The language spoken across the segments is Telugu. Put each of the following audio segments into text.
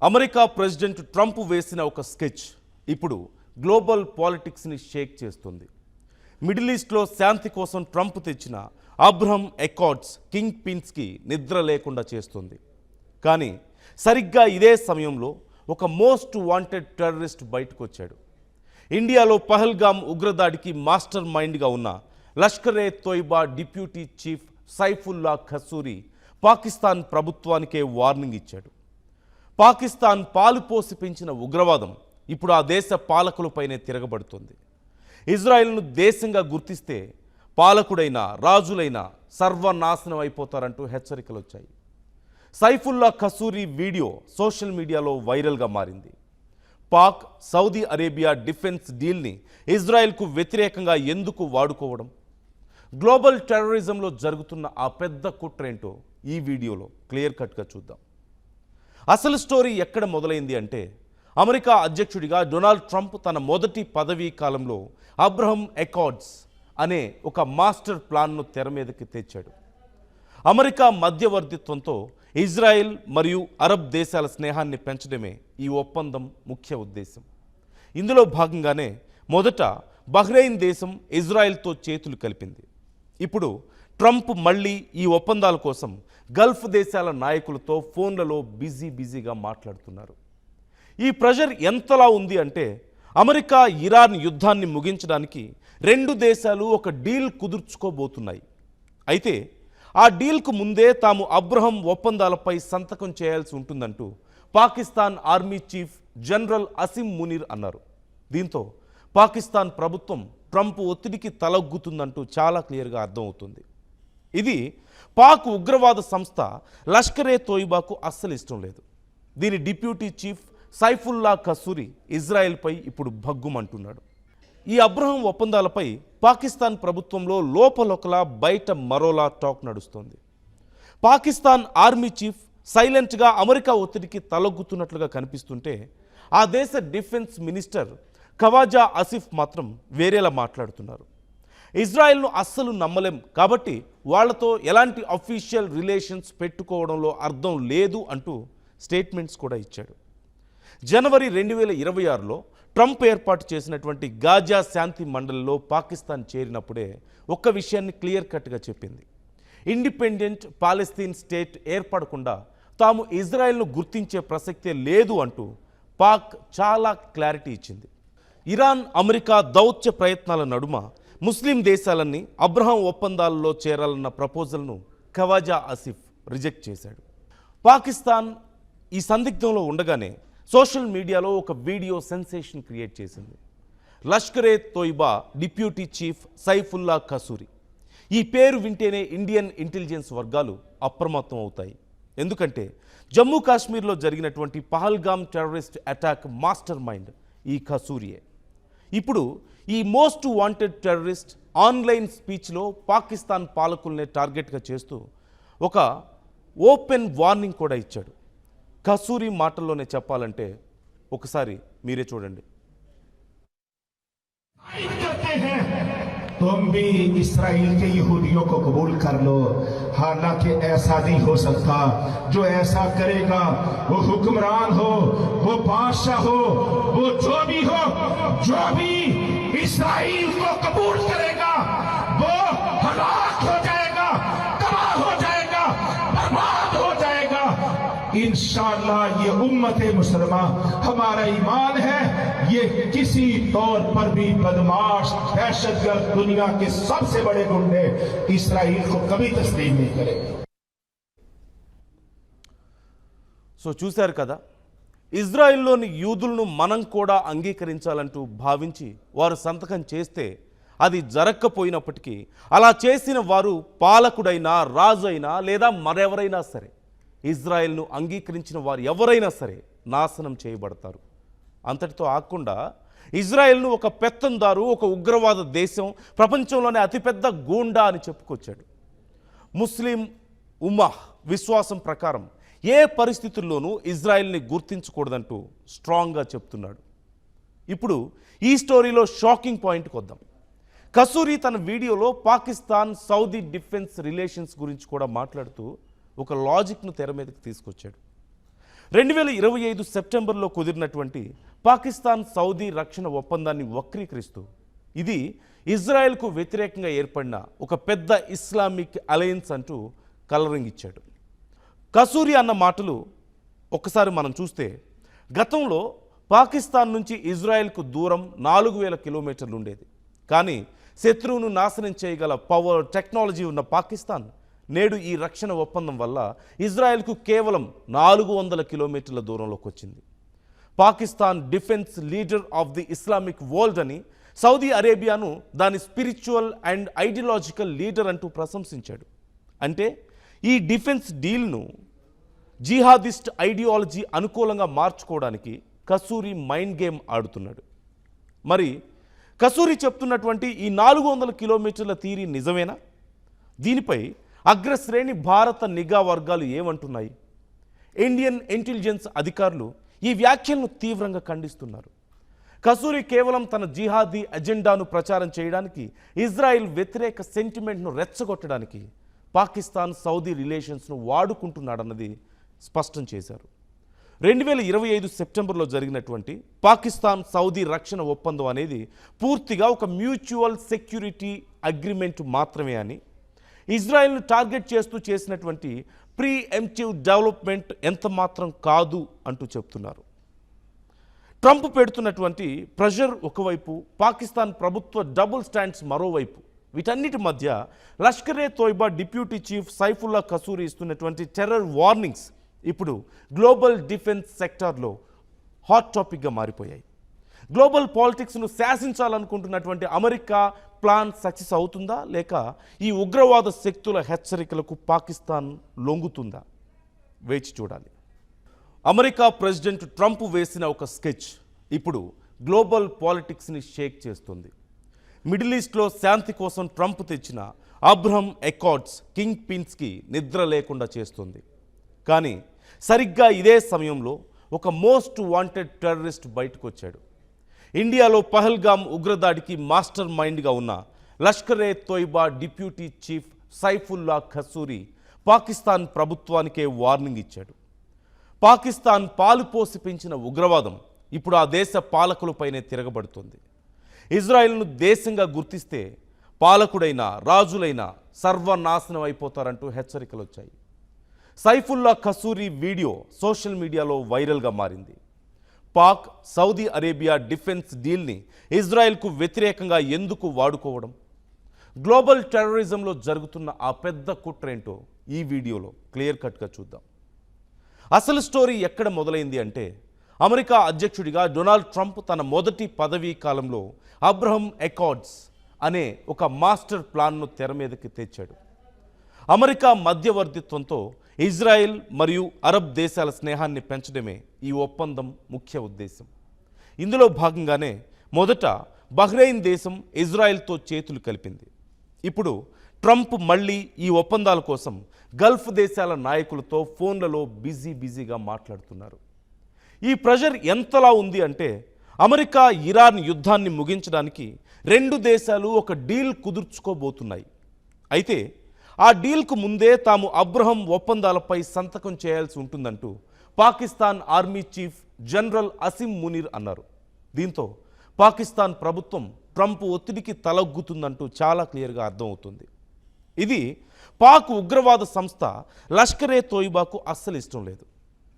అమెరికా ప్రెసిడెంట్ ట్రంప్ వేసిన ఒక స్కెచ్ ఇప్పుడు గ్లోబల్ పాలిటిక్స్ని షేక్ చేస్తుంది. మిడిల్ ఈస్ట్లో శాంతి కోసం ట్రంప్ తెచ్చిన అబ్రహం అకార్డ్స్ కింగ్ పిన్స్కి నిద్ర లేకుండా చేస్తుంది. కానీ సరిగ్గా ఇదే సమయంలో ఒక మోస్ట్ వాంటెడ్ టెర్రరిస్ట్ బయటకు వచ్చాడు. ఇండియాలో పహల్గామ్ ఉగ్రదాడికి మాస్టర్ మైండ్గా ఉన్న లష్కర్ ఏ తోయిబా డిప్యూటీ చీఫ్ సైఫుల్లా ఖసూరి పాకిస్తాన్ ప్రభుత్వానికే వార్నింగ్ ఇచ్చాడు. పాకిస్తాన్ పాలుపోసి పెంచిన ఉగ్రవాదం ఇప్పుడు ఆ దేశ పాలకులపైనే తిరగబడుతుంది. ఇజ్రాయెల్ను దేశంగా గుర్తిస్తే పాలకుడైనా రాజులైనా సర్వనాశనం అయిపోతారంటూ హెచ్చరికలు వచ్చాయి. సైఫుల్లా ఖసూరి వీడియో సోషల్ మీడియాలో వైరల్గా మారింది. పాక్ సౌదీ అరేబియా డిఫెన్స్ డీల్ని ఇజ్రాయెల్కు వ్యతిరేకంగా ఎందుకు వాడుకోవడం, గ్లోబల్ టెర్రరిజంలో జరుగుతున్న ఆ పెద్ద కుట్రేంటో ఈ వీడియోలో క్లియర్ కట్గా చూద్దాం. అసలు స్టోరీ ఎక్కడ మొదలైంది అంటే, అమెరికా అధ్యక్షుడిగా డొనాల్డ్ ట్రంప్ తన మొదటి పదవీ కాలంలో అబ్రహం అకార్డ్స్ అనే ఒక మాస్టర్ ప్లాన్ను తెర మీదకి తెచ్చాడు. అమెరికా మధ్యవర్తిత్వంతో ఇజ్రాయెల్ మరియు అరబ్ దేశాల స్నేహాన్ని పెంచడమే ఈ ఒప్పందం ముఖ్య ఉద్దేశం. ఇందులో భాగంగానే మొదట బహ్రెయిన్ దేశం ఇజ్రాయెల్తో చేతులు కలిపింది. ఇప్పుడు ట్రంప్ మళ్ళీ ఈ ఒప్పందాల కోసం గల్ఫ్ దేశాల నాయకులతో ఫోన్లలో బిజీగా మాట్లాడుతున్నారు. ఈ ప్రెషర్ ఎంతలా ఉంది అంటే, అమెరికా ఇరాన్ యుద్ధాన్ని ముగించడానికి రెండు దేశాలు ఒక డీల్ కుదుర్చుకోబోతున్నాయి. అయితే ఆ డీల్కు ముందే తాము అబ్రహం ఒప్పందాలపై సంతకం చేయాల్సి ఉంటుందంటూ Pakistan army chief general Asim Munir అన్నారు. దీంతో పాకిస్తాన్ ప్రభుత్వం ట్రంప్ ఒత్తిడికి తలొగ్గుతుందంటూ చాలా క్లియర్గా అర్థమవుతుంది. ఇది పాక్ ఉగ్రవాద సంస్థ లష్కర్ ఏ తోయిబాకు అస్సలు ఇష్టం లేదు. దీని డిప్యూటీ చీఫ్ సైఫుల్లా ఖసూరి ఇజ్రాయెల్పై ఇప్పుడు భగ్గుమంటున్నాడు. ఈ అబ్రహం ఒప్పందాలపై పాకిస్తాన్ ప్రభుత్వంలో లోపలొకలా బయట మరోలా టాక్ నడుస్తోంది. పాకిస్తాన్ ఆర్మీ చీఫ్ సైలెంట్గా అమెరికా ఒత్తిడికి తలొగ్గుతున్నట్లుగా కనిపిస్తుంటే, ఆ దేశ డిఫెన్స్ మినిస్టర్ ఖవాజా ఆసిఫ్ మాత్రం వేరేలా మాట్లాడుతున్నారు. ఇజ్రాయెల్ను అస్సలు నమ్మలేం కాబట్టి వాళ్లతో ఎలాంటి అఫీషియల్ రిలేషన్స్ పెట్టుకోవడంలో అర్థం లేదు అంటూ స్టేట్మెంట్స్ కూడా ఇచ్చాడు. జనవరి 2026లో ట్రంప్ ఏర్పాటు చేసినటువంటి గాజా శాంతి మండలిలో పాకిస్తాన్ చేరినప్పుడే ఒక్క విషయాన్ని క్లియర్ కట్గా చెప్పింది. ఇండిపెండెంట్ పాలస్తీన్ స్టేట్ ఏర్పడకుండా తాము ఇజ్రాయెల్ను గుర్తించే ప్రసక్తే లేదు అంటూ పాక్ చాలా క్లారిటీ ఇచ్చింది. ఇరాన్ అమెరికా దౌత్య ప్రయత్నాల నడుమ ముస్లిం దేశాలన్నీ అబ్రహం ఒప్పందాలలో చేరాలన్న ప్రపోజల్ను ఖవాజా ఆసిఫ్ రిజెక్ట్ చేశాడు. పాకిస్తాన్ ఈ సందిగ్ధంలో ఉండగానే సోషల్ మీడియాలో ఒక వీడియో సెన్సేషన్ క్రియేట్ చేసింది. Lashkar e Taiba deputy chief Saifullah ఖసూరి. ఈ పేరు వింటేనే ఇండియన్ ఇంటెలిజెన్స్ వర్గాలు అప్రమత్తం అవుతాయి. ఎందుకంటే జమ్మూ కాశ్మీర్లో జరిగినటువంటి Pahalgam terrorist attack master mind ఈ ఖసూరియే. ఇప్పుడు ఈ మోస్ట్ వాంటెడ్ టెర్రరిస్ట్ ఆన్లైన్ స్పీచ్లో పాకిస్తాన్ పాలకుల్నే టార్గెట్గా చేస్తూ ఒక ఓపెన్ వార్నింగ్ కూడా ఇచ్చాడు. ఖసూరి మాటల్లోనే చెప్పాలంటే ఒకసారి మీరే చూడండి. तुम भी इसराइल के यहूदियों को कबूल कर लो, हालांकि ऐसा नहीं हो सकता. जो ऐसा करेगा वो हुक्मरान हो, वो बादशाह हो, वो जो भी इसराइल को कबूल करेगा वो हलाक हो जाएगा, तबाह हो जाएगा, बर्बाद हो जाएगा. इंशाअल्लाह ये उम्मत मुसलमान हमारा ईमान है, ये किसी तौर पर भी बदमाश दहशतगर्द दुनिया के सबसे बड़े गुंडे इस्राइल को कभी तस्लीम नहीं करेंगे. సో చూశారు కదా, ఇజ్రాయెల్లోని యూదులను మనం కూడా అంగీకరించాలంటూ భావించి వారు సంతకం చేస్తే అది జరగకపోయినప్పటికీ అలా చేసిన వారు పాలకుడైనా రాజు అయినా లేదా మరెవరైనా సరే, ఇజ్రాయెల్ను అంగీకరించిన వారు ఎవరైనా సరే నాశనం చేయబడతారు. అంతటితో ఆగకుండా ఇజ్రాయెల్ను ఒక పెత్తందారు, ఒక ఉగ్రవాద దేశం, ప్రపంచంలోనే అతిపెద్ద గూండా అని చెప్పుకొచ్చాడు. ముస్లిం ఉమ్మహ్ విశ్వాసం ప్రకారం ఏ పరిస్థితుల్లోనూ ఇజ్రాయెల్ని గుర్తించకూడదంటూ స్ట్రాంగ్గా చెప్తున్నాడు. ఇప్పుడు ఈ స్టోరీలో షాకింగ్ పాయింట్కి వద్దాం. ఖసూరి తన వీడియోలో పాకిస్తాన్ సౌదీ డిఫెన్స్ రిలేషన్స్ గురించి కూడా మాట్లాడుతూ ఒక లాజిక్ను తెర మీదకి తీసుకొచ్చాడు. 2025 సెప్టెంబర్లో కుదిరినటువంటి పాకిస్తాన్ సౌదీ రక్షణ ఒప్పందాన్ని వక్రీకరిస్తూ ఇది ఇజ్రాయెల్కు వ్యతిరేకంగా ఏర్పడిన ఒక పెద్ద ఇస్లామిక్ అలయన్స్ అంటూ కలరింగ్ ఇచ్చాడు. కసూరి అన్న మాటలు ఒక్కసారి మనం చూస్తే గతంలో పాకిస్తాన్ నుంచి ఇజ్రాయెల్కు దూరం 4000 కిలోమీటర్లు ఉండేది. కానీ శత్రువును నాశనం చేయగల పవర్ టెక్నాలజీ ఉన్న పాకిస్తాన్ నేడు ఈ రక్షణ ఒప్పందం వల్ల ఇజ్రాయెల్కు కేవలం 400 కిలోమీటర్ల దూరంలోకి వచ్చింది. Pakistan defence leader of the Islamic world అని సౌదీ అరేబియాను దాని స్పిరిచువల్ అండ్ ఐడియాలజికల్ లీడర్ అంటూ ప్రశంసించాడు. అంటే ఈ డిఫెన్స్ డీల్ను జిహాదిస్ట్ ఐడియాలజీ అనుకూలంగా మార్చుకోవడానికి కసూరి మైండ్ గేమ్ ఆడుతున్నాడు. మరి కసూరి చెప్తున్నటువంటి ఈ 400 కిలోమీటర్ల థియరీ నిజమేనా? దీనిపై అగ్రశ్రేణి భారత నిఘా వర్గాలు ఏమంటున్నాయి? ఇండియన్ ఇంటెలిజెన్స్ అధికారులు ఈ వ్యాఖ్యలను తీవ్రంగా ఖండిస్తున్నారు. కసూరి కేవలం తన జిహాదీ అజెండాను ప్రచారం చేయడానికి, ఇజ్రాయెల్ వ్యతిరేక సెంటిమెంట్ను రెచ్చగొట్టడానికి పాకిస్తాన్ సౌదీ రిలేషన్స్ను వాడుకుంటున్నాడన్నది స్పష్టం చేశారు. 2025 సెప్టెంబర్లో జరిగినటువంటి పాకిస్తాన్ సౌదీ రక్షణ ఒప్పందం అనేది పూర్తిగా ఒక మ్యూచువల్ సెక్యూరిటీ అగ్రిమెంట్ మాత్రమే అని, ఇజ్రాయెల్ను టార్గెట్ చేస్తూ చేసినటువంటి ప్రీఎంప్టివ్ డెవలప్మెంట్ ఎంత మాత్రం కాదు అంటూ చెప్తున్నారు. ట్రంప్ పెడుతున్నటువంటి ప్రెషర్ ఒకవైపు, పాకిస్తాన్ ప్రభుత్వ డబుల్ స్టాండ్స్ మరోవైపు, వీటన్నిటి మధ్య లష్కరే తోయిబా డిప్యూటీ చీఫ్ సైఫుల్లా కసూరి ఇస్తున్నటువంటి టెర్రర్ వార్నింగ్స్ ఇప్పుడు గ్లోబల్ డిఫెన్స్ సెక్టార్లో హాట్ టాపిక్గా మారిపోయాయి. గ్లోబల్ పాలిటిక్స్ను శాసించాలనుకుంటున్నటువంటి అమెరికా ప్లాన్ సక్సెస్ అవుతుందా, లేక ఈ ఉగ్రవాద శక్తుల హెచ్చరికలకు పాకిస్తాన్ లొంగుతుందా? వేచి చూడాలి. అమెరికా ప్రెసిడెంట్ ట్రంప్ వేసిన ఒక స్కెచ్ ఇప్పుడు గ్లోబల్ పాలిటిక్స్ని షేక్ చేస్తుంది. మిడిల్ ఈస్ట్లో శాంతి కోసం ట్రంప్ తెచ్చిన అబ్రహం అకార్డ్స్ కింగ్ పిన్స్కి నిద్ర లేకుండా చేస్తుంది. కానీ సరిగ్గా ఇదే సమయంలో ఒక మోస్ట్ వాంటెడ్ టెర్రరిస్ట్ బయటకు వచ్చాడు. ఇండియాలో పహల్గామ్ ఉగ్రదాడికి మాస్టర్ మైండ్గా ఉన్న లష్కరే తోయిబా డిప్యూటీ చీఫ్ సైఫుల్లా కసూరి పాకిస్తాన్ ప్రభుత్వానికే వార్నింగ్ ఇచ్చాడు. పాకిస్తాన్ పాలుపోసి పెంచిన ఉగ్రవాదం ఇప్పుడు ఆ దేశ పాలకులపైనే తిరగబడుతుంది. ఇజ్రాయెల్ను దేశంగా గుర్తిస్తే పాలకుడైనా రాజులైనా సర్వనాశనం అయిపోతారంటూ హెచ్చరికలు వచ్చాయి. సైఫుల్లా కసూరి వీడియో సోషల్ మీడియాలో వైరల్గా మారింది. పాక్ సౌదీ అరేబియా డిఫెన్స్ డీల్ని ఇజ్రాయెల్కు వ్యతిరేకంగా ఎందుకు వాడుకోవడం, గ్లోబల్ టెర్రరిజంలో జరుగుతున్న ఆ పెద్ద కుట్రేంటో ఈ వీడియోలో క్లియర్ కట్గా చూద్దాం. అసలు స్టోరీ ఎక్కడ మొదలైంది అంటే, అమెరికా అధ్యక్షుడిగా డొనాల్డ్ ట్రంప్ తన మొదటి పదవీ కాలంలో అబ్రహం అకార్డ్స్ అనే ఒక మాస్టర్ ప్లాన్ను తెర మీదకి తెచ్చాడు. అమెరికా మధ్యవర్తిత్వంతో ఇజ్రాయెల్ మరియు అరబ్ దేశాల స్నేహాన్ని పెంచడమే ఈ ఒప్పందం ముఖ్య ఉద్దేశం. ఇందులో భాగంగానే మొదట బహ్రెయిన్ దేశం ఇజ్రాయెల్తో చేతులు కలిపింది. ఇప్పుడు ట్రంప్ మళ్ళీ ఈ ఒప్పందాల కోసం గల్ఫ్ దేశాల నాయకులతో ఫోన్లలో బిజీగా మాట్లాడుతున్నారు. ఈ ప్రెషర్ ఎంతలా ఉంది అంటే, అమెరికా ఇరాన్ యుద్ధాన్ని ముగించడానికి రెండు దేశాలు ఒక డీల్ కుదుర్చుకోబోతున్నాయి. అయితే ఆ డీల్కు ముందే తాము అబ్రహం ఒప్పందాలపై సంతకం చేయాల్సి ఉంటుందంటూ Pakistan army chief general Asim Munir అన్నారు. దీంతో పాకిస్తాన్ ప్రభుత్వం ట్రంప్ ఒత్తిడికి తలొగ్గుతుందంటూ చాలా క్లియర్గా అర్థమవుతుంది. ఇది పాక్ ఉగ్రవాద సంస్థ లష్కరే తోయిబాకు అస్సలు ఇష్టం లేదు.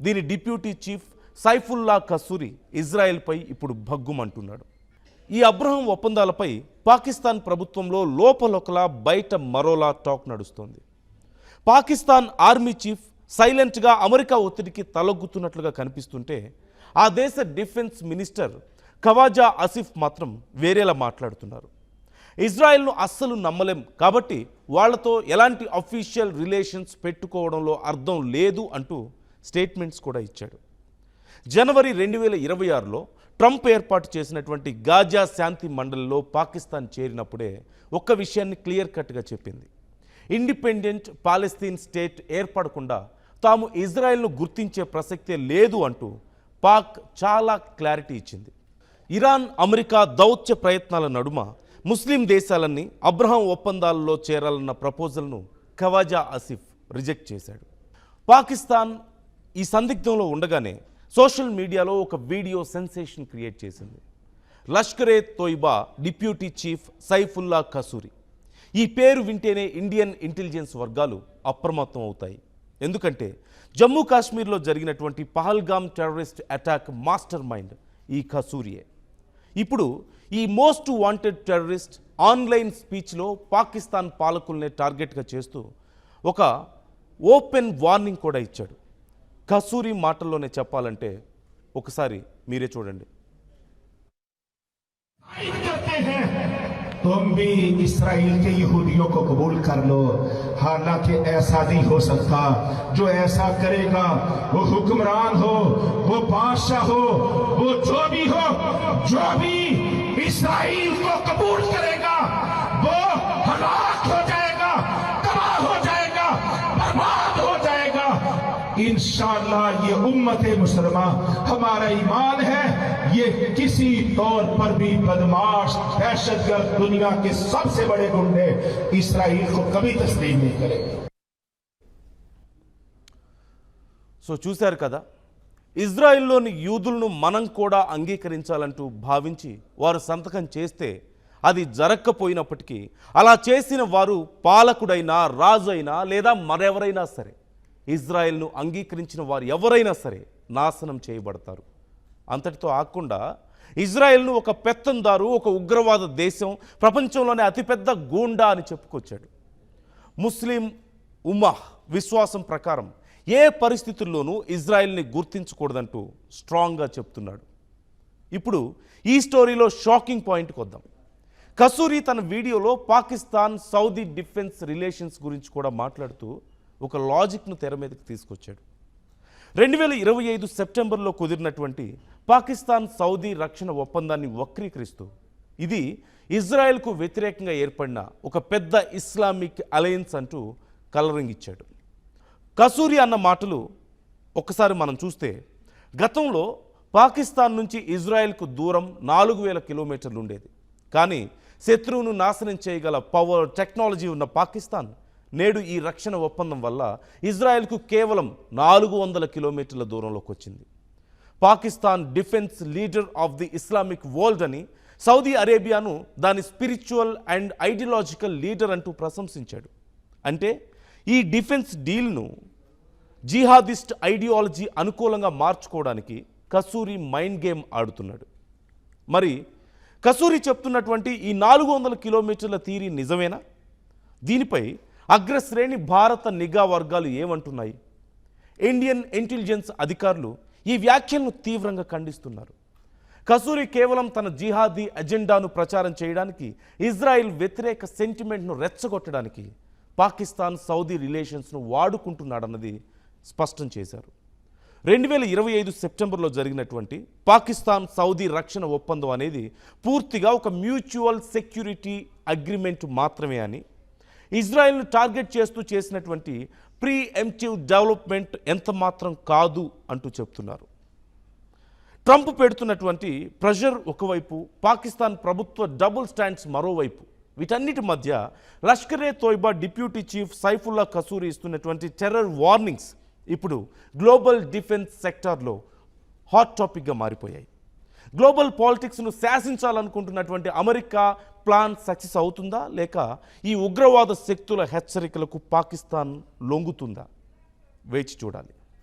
దీని డిప్యూటీ చీఫ్ సైఫుల్లా కసూరి ఇజ్రాయెల్పై ఇప్పుడు భగ్గుమంటున్నాడు. ఈ అబ్రహం ఒప్పందాలపై పాకిస్తాన్ ప్రభుత్వంలో లోపలొకలా బయట మరోలా టాక్ నడుస్తోంది. పాకిస్తాన్ ఆర్మీ చీఫ్ సైలెంట్గా అమెరికా ఒత్తిడికి తలొగ్గుతున్నట్లుగా కనిపిస్తుంటే, ఆ దేశ డిఫెన్స్ మినిస్టర్ ఖవాజా ఆసిఫ్ మాత్రం వేరేలా మాట్లాడుతున్నారు. ఇజ్రాయెల్ను అస్సలు నమ్మలేం కాబట్టి వాళ్లతో ఎలాంటి అఫీషియల్ రిలేషన్స్ పెట్టుకోవడంలో అర్థం లేదు అంటూ స్టేట్మెంట్స్ కూడా ఇచ్చాడు. జనవరి 2026లో ట్రంప్ ఏర్పాటు చేసినటువంటి గాజా శాంతి మండలిలో పాకిస్తాన్ చేరినప్పుడే ఒక్క విషయాన్ని క్లియర్ కట్గా చెప్పింది. ఇండిపెండెంట్ పాలస్తీన్ స్టేట్ ఏర్పడకుండా తాము ఇజ్రాయెల్ను గుర్తించే ప్రసక్తే లేదు అంటూ పాక్ చాలా క్లారిటీ ఇచ్చింది. ఇరాన్ అమెరికా దౌత్య ప్రయత్నాల నడుమ ముస్లిం దేశాలన్నీ అబ్రహం ఒప్పందాలలో చేరాలన్న ప్రపోజల్ను ఖవాజా ఆసిఫ్ రిజెక్ట్ చేశాడు. పాకిస్తాన్ ఈ సందిగ్ధంలో ఉండగానే సోషల్ మీడియాలో ఒక వీడియో సెన్సేషన్ క్రియేట్ చేసింది. Lashkar-e Taiba deputy chief Saifullah Kasuri. ఈ పేరు వింటేనే ఇండియన్ ఇంటెలిజెన్స్ వర్గాలు అప్రమత్తం అవుతాయి. ఎందుకంటే జమ్మూ కాశ్మీర్లో జరిగినటువంటి Pahalgam terrorist attack master mind ఈ కసూరియే. ఇప్పుడు ఈ మోస్ట్ వాంటెడ్ టెర్రరిస్ట్ ఆన్లైన్ స్పీచ్లో పాకిస్తాన్ పాలకుల్నే టార్గెట్గా చేస్తూ ఒక ఓపెన్ వార్నింగ్ కూడా ఇచ్చాడు. కసూరి మాటల్లోనే చెప్పాలంటే ఒకసారి మీరే చూడండి. तुम भी इसराइल के यहूदियों को कबूल कर लो, हालांकि ऐसा नहीं हो सकता. जो ऐसा करेगा वो हुक्मरान हो, वो बादशाह हो, वो जो भी इसराइल को कबूल करेगा वो हलाक हो जाएगा, तबाह हो जाएगा, बर्बाद हो जाएगा. इंशाअल्लाह ये उम्मत-ए मुसलमा हमारा ईमान है, ये किसी तौर पर भी बदमाश दहशतगर्द दुनिया के सबसे बड़े गुंडे इसराइल को कभी तस्लीम नहीं करेंगे. సో చూశారు కదా, ఇజ్రాయిల్లోని యూదులను మనం కూడా అంగీకరించాలంటూ భావించి వారు సంతకం చేస్తే అది జరగకపోయినప్పటికీ అలా చేసిన వారు పాలకుడైనా రాజు అయినా లేదా మరెవరైనా సరే ఇజ్రాయెల్ను అంగీకరించిన వారు ఎవరైనా సరే నాశనం చేయబడతారు. అంతటితో ఆకుండా ఇజ్రాయెల్ను ఒక పెత్తందారు, ఒక ఉగ్రవాద దేశం, ప్రపంచంలోనే అతిపెద్ద గూండా అని చెప్పుకొచ్చాడు. ముస్లిం ఉమ్మహ్ విశ్వాసం ప్రకారం ఏ పరిస్థితుల్లోనూ ఇజ్రాయెల్ని గుర్తించకూడదంటూ స్ట్రాంగ్గా చెప్తున్నాడు. ఇప్పుడు ఈ స్టోరీలో షాకింగ్ పాయింట్కి వద్దాం. కసూరి తన వీడియోలో పాకిస్తాన్ సౌదీ డిఫెన్స్ రిలేషన్స్ గురించి కూడా మాట్లాడుతూ ఒక లాజిక్ను తెర మీదకి తీసుకొచ్చాడు. 2025 సెప్టెంబర్లో కుదిరినటువంటి పాకిస్తాన్ సౌదీ రక్షణ ఒప్పందాన్ని వక్రీకరిస్తూ ఇది ఇజ్రాయెల్కు వ్యతిరేకంగా ఏర్పడిన ఒక పెద్ద ఇస్లామిక్ అలయన్స్ అంటూ కలరింగ్ ఇచ్చాడు. కసూరి అన్న మాటలు ఒక్కసారి మనం చూస్తే గతంలో పాకిస్తాన్ నుంచి ఇజ్రాయెల్కు దూరం 4000 కిలోమీటర్లు ఉండేది. కానీ శత్రువును నాశనం చేయగల పవర్ టెక్నాలజీ ఉన్న పాకిస్తాన్ నేడు ఈ రక్షణ ఒప్పందం వల్ల ఇజ్రాయెల్కు కేవలం 400 కిలోమీటర్ల దూరంలోకి వచ్చింది. Pakistan defence leader of the Islamic world అని సౌదీ అరేబియాను దాని స్పిరిచువల్ అండ్ ఐడియాలజికల్ లీడర్ అంటూ ప్రశంసించాడు. అంటే ఈ డిఫెన్స్ డీల్ను జిహాదిస్ట్ ఐడియాలజీ అనుకూలంగా మార్చుకోవడానికి కసూరి మైండ్ గేమ్ ఆడుతున్నాడు. మరి కసూరి చెప్తున్నటువంటి ఈ 400 కిలోమీటర్ల థియరీ నిజమేనా? దీనిపై అగ్రశ్రేణి భారత నిఘా వర్గాలు ఏమంటున్నాయి? ఇండియన్ ఇంటెలిజెన్స్ అధికారులు ఈ వ్యాఖ్యలను తీవ్రంగా ఖండిస్తున్నారు. కసూరి కేవలం తన జిహాదీ ఎజెండాను ప్రచారం చేయడానికి, ఇజ్రాయెల్ వ్యతిరేక సెంటిమెంట్ను రెచ్చగొట్టడానికి పాకిస్తాన్ సౌదీ రిలేషన్స్ను వాడుకుంటున్నాడన్నది స్పష్టం చేశారు. 2025 సెప్టెంబర్లో జరిగినటువంటి పాకిస్తాన్ సౌదీ రక్షణ ఒప్పందం అనేది పూర్తిగా ఒక మ్యూచువల్ సెక్యూరిటీ అగ్రిమెంట్ మాత్రమే అని, ఇజ్రాయెల్ను టార్గెట్ చేస్తూ చేసినటువంటి ప్రీ ఎంప్టివ్ డెవలప్మెంట్ ఎంత మాత్రం కాదు అంటూ చెప్తున్నారు. ట్రంప్ పెడుతున్నటువంటి ప్రెషర్ ఒకవైపు, పాకిస్తాన్ ప్రభుత్వ డబుల్ స్టాండ్స్ మరోవైపు, వీటన్నిటి మధ్య లష్కరే తోయిబా డిప్యూటీ చీఫ్ సైఫుల్లా కసూరి ఇస్తున్నటువంటి టెర్రర్ వార్నింగ్స్ ఇప్పుడు గ్లోబల్ డిఫెన్స్ సెక్టార్లో హాట్ టాపిక్గా మారిపోయాయి. గ్లోబల్ పాలిటిక్స్ను శాసించాలనుకుంటున్నటువంటి అమెరికా ప్లాన్ సక్సెస్ అవుతుందా, లేక ఈ ఉగ్రవాద శక్తుల హెచ్చరికలకు పాకిస్తాన్ లొంగుతుందా? వేచి చూడాలి.